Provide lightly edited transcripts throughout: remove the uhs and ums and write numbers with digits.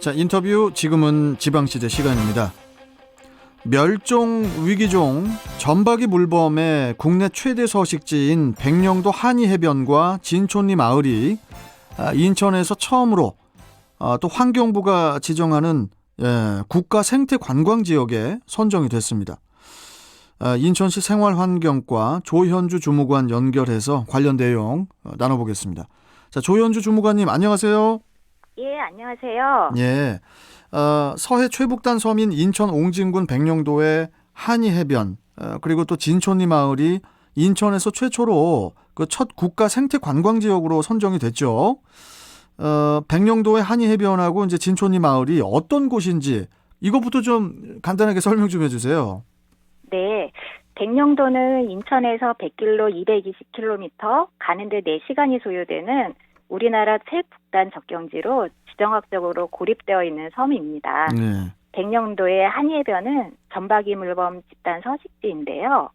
자, 인터뷰 지금은 지방시대 시간입니다. 멸종 위기종 점박이 물범의 국내 최대 서식지인 백령도 한이해변과 진촌리 마을이 인천에서 처음으로 또 환경부가 지정하는 국가 생태 관광 지역에 선정이 됐습니다. 인천시 생활환경과 조현주 주무관 연결해서 관련 내용 나눠보겠습니다. 자, 조현주 주무관님 안녕하세요. 예, 안녕하세요. 예, 서해 최북단 섬인 인천 옹진군 백령도의 한이해변 그리고 또 진촌리 마을이 인천에서 최초로 그 첫 국가 생태 관광 지역으로 선정이 됐죠. 백령도의 한이해변하고 이제 진촌리 마을이 어떤 곳인지 이것부터 좀 간단하게 설명 좀 해주세요. 네, 백령도는 인천에서 100km, 220km 가는데 4시간이 소요되는 우리나라 최북단 접경지로 지정학적으로 고립되어 있는 섬입니다. 네. 백령도의 한이해변은 점박이 물범 집단 서식지인데요.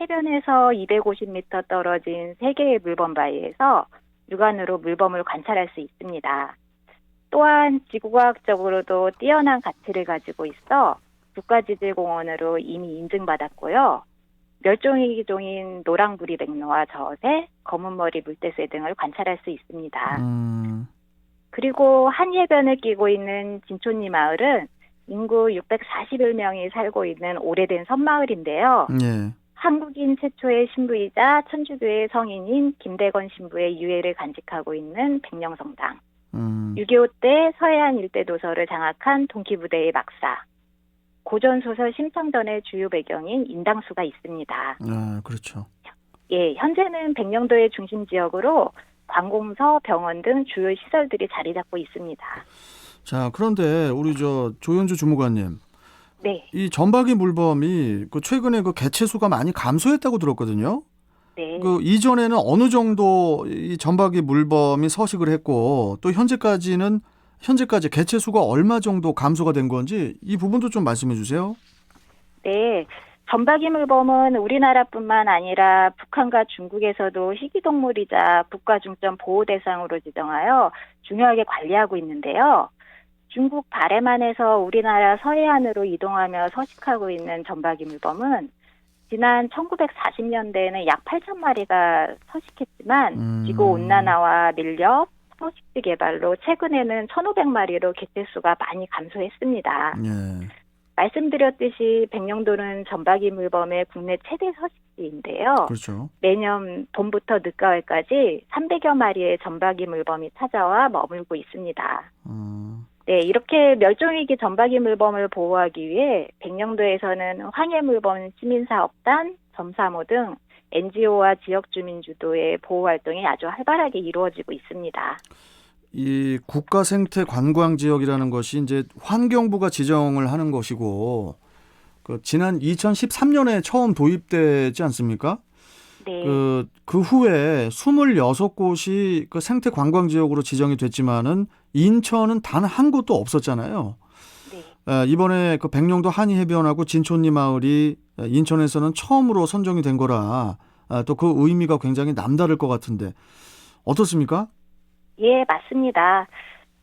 해변에서 250m 떨어진 3개의 물범 바위에서 육안으로 물범을 관찰할 수 있습니다. 또한 지구과학적으로도 뛰어난 가치를 가지고 있어 국가지질공원으로 이미 인증받았고요. 멸종위기종인 노랑부리백로와 저새, 검은머리 물대새 등을 관찰할 수 있습니다. 그리고 한이해변을 끼고 있는 진촌리 마을은 인구 641명이 살고 있는 오래된 섬마을인데요. 예. 한국인 최초의 신부이자 천주교의 성인인 김대건 신부의 유해를 간직하고 있는 백령성당, 6.25 때 서해안 일대 도서를 장악한 동키부대의 막사, 고전소설 심청전의 주요 배경인 인당수가 있습니다. 그렇죠. 예, 현재는 백령도의 중심 지역으로 관공서, 병원 등 주요 시설들이 자리 잡고 있습니다. 자, 그런데 우리 조현주 주무관님, 네. 이 점박이 물범이 최근에 개체 수가 많이 감소했다고 들었거든요. 네. 이전에는 어느 정도 이 점박이 물범이 서식을 했고 또 현재까지 개체 수가 얼마 정도 감소가 된 건지 이 부분도 좀 말씀해 주세요. 네. 점박이 물범은 우리나라뿐만 아니라 북한과 중국에서도 희귀동물이자 국가중점 보호 대상으로 지정하여 중요하게 관리하고 있는데요. 중국 바레만에서 우리나라 서해안으로 이동하며 서식하고 있는 점박이 물범은 지난 1940년대에는 약 8,000마리가 서식했지만 지구온난화와 밀렵, 서식지 개발로 최근에는 1,500마리로 개체수가 많이 감소했습니다. 예. 말씀드렸듯이 백령도는 점박이 물범의 국내 최대 서식지인데요. 그렇죠. 매년 봄부터 늦가을까지 300여 마리의 점박이 물범이 찾아와 머물고 있습니다. 네, 이렇게 멸종위기 점박이 물범을 보호하기 위해 백령도에서는 황해물범 시민사업단, 점사모 등 NGO와 지역 주민 주도의 보호 활동이 아주 활발하게 이루어지고 있습니다. 이 국가 생태 관광 지역이라는 것이 이제 환경부가 지정을 하는 것이고 지난 2013년에 처음 도입되지 않습니까? 네. 그 후에 26곳이 그 생태 관광 지역으로 지정이 됐지만은 인천은 단 한 곳도 없었잖아요. 네. 이번에 그 백령도 한이해변하고 진촌리 마을이 인천에서는 처음으로 선정이 된 거라 또 그 의미가 굉장히 남다를 것 같은데 어떻습니까? 예, 맞습니다.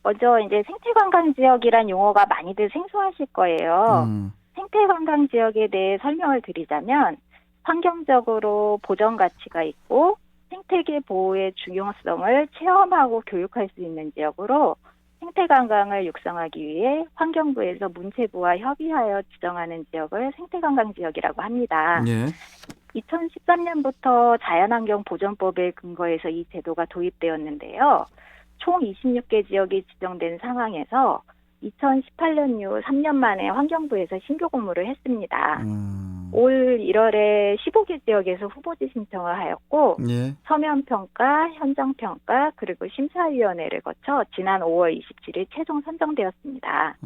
먼저 이제 생태관광지역이란 용어가 많이들 생소하실 거예요. 생태관광지역에 대해 설명을 드리자면 환경적으로 보전 가치가 있고 생태계 보호의 중요성을 체험하고 교육할 수 있는 지역으로 생태관광을 육성하기 위해 환경부에서 문체부와 협의하여 지정하는 지역을 생태관광지역이라고 합니다. 예. 2013년부터 자연환경보전법에 근거해서 이 제도가 도입되었는데요. 총 26개 지역이 지정된 상황에서 2018년 이후 3년 만에 환경부에서 신규 공모를 했습니다. 올 1월에 15개 지역에서 후보지 신청을 하였고 예. 서면평가, 현장평가, 그리고 심사위원회를 거쳐 지난 5월 27일 최종 선정되었습니다.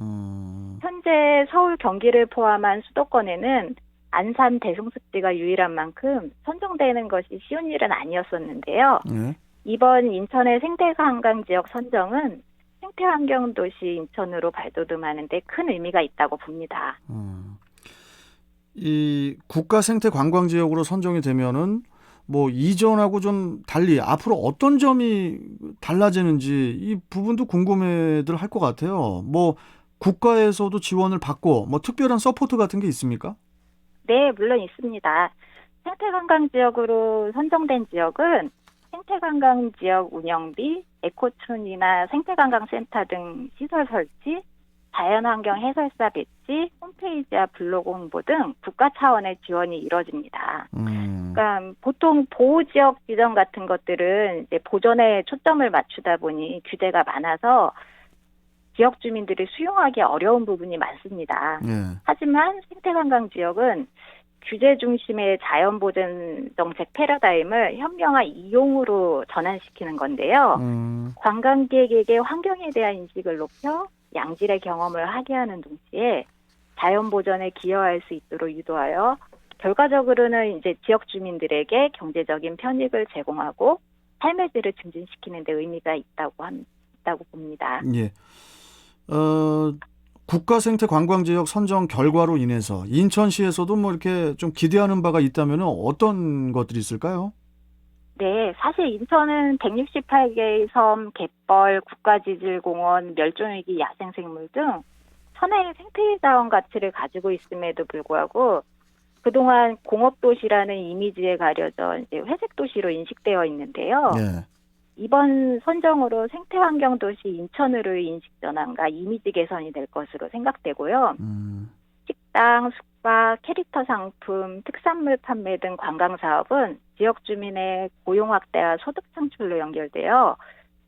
현재 서울, 경기를 포함한 수도권에는 안산 대성습지가 유일한 만큼 선정되는 것이 쉬운 일은 아니었었는데요. 예. 이번 인천의 생태관광지역 선정은 생태환경도시 인천으로 발돋움하는 데 큰 의미가 있다고 봅니다. 이 국가 생태 관광 지역으로 선정이 되면은 뭐 이전하고 좀 달리 앞으로 어떤 점이 달라지는지 이 부분도 궁금해들 할 것 같아요. 뭐 국가에서도 지원을 받고 뭐 특별한 서포트 같은 게 있습니까? 네, 물론 있습니다. 생태관광지역으로 선정된 지역은 생태관광지역 운영비, 에코촌이나 생태관광센터 등 시설 설치, 자연환경 해설사 배치, 홈페이지와 블로그 홍보 등 국가 차원의 지원이 이뤄집니다. 그러니까 보통 보호지역 지정 같은 것들은 이제 보존에 초점을 맞추다 보니 규제가 많아서 지역 주민들이 수용하기 어려운 부분이 많습니다. 예. 하지만 생태관광지역은 규제 중심의 자연보전 정책 패러다임을 현명한 이용으로 전환시키는 건데요. 관광객에게 환경에 대한 인식을 높여 양질의 경험을 하게 하는 동시에 자연보전에 기여할 수 있도록 유도하여 결과적으로는 이제 지역 주민들에게 경제적인 편익을 제공하고 삶의 질을 증진시키는 데 의미가 있다고 봅니다. 예. 국가생태관광지역 선정 결과로 인해서 인천시에서도 뭐 이렇게 좀 기대하는 바가 있다면 어떤 것들이 있을까요? 네, 사실 인천은 168개의 섬, 갯벌, 국가지질공원, 멸종위기 야생생물 등 천혜의 생태자원 가치를 가지고 있음에도 불구하고 그동안 공업도시라는 이미지에 가려져 이제 회색도시로 인식되어 있는데요. 예. 이번 선정으로 생태환경도시 인천으로 인식 전환과 이미지 개선이 될 것으로 생각되고요. 식당, 숙박, 캐릭터 상품, 특산물 판매 등 관광 사업은 지역 주민의 고용 확대와 소득 창출로 연결되어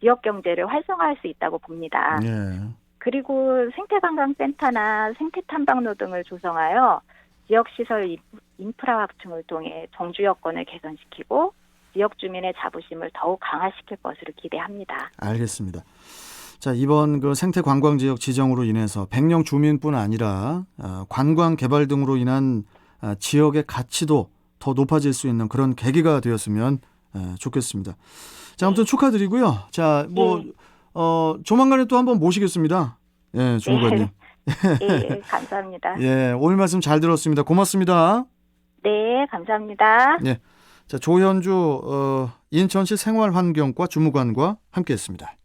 지역 경제를 활성화할 수 있다고 봅니다. 예. 그리고 생태관광센터나 생태탐방로 등을 조성하여 지역시설 인프라 확충을 통해 정주 여건을 개선시키고 지역 주민의 자부심을 더욱 강화시킬 것으로 기대합니다. 알겠습니다. 자, 이번 그 생태관광지역 지정으로 인해서 백령 주민뿐 아니라 관광 개발 등으로 인한 지역의 가치도 더 높아질 수 있는 그런 계기가 되었으면 좋겠습니다. 자, 아무튼 축하드리고요. 자, 뭐 조만간에 또 한번 모시겠습니다. 예, 주무관님. 네, 감사합니다. 예, 오늘 말씀 잘 들었습니다. 고맙습니다. 네, 감사합니다. 예. 자, 조현주 인천시 생활환경과 주무관과 함께했습니다.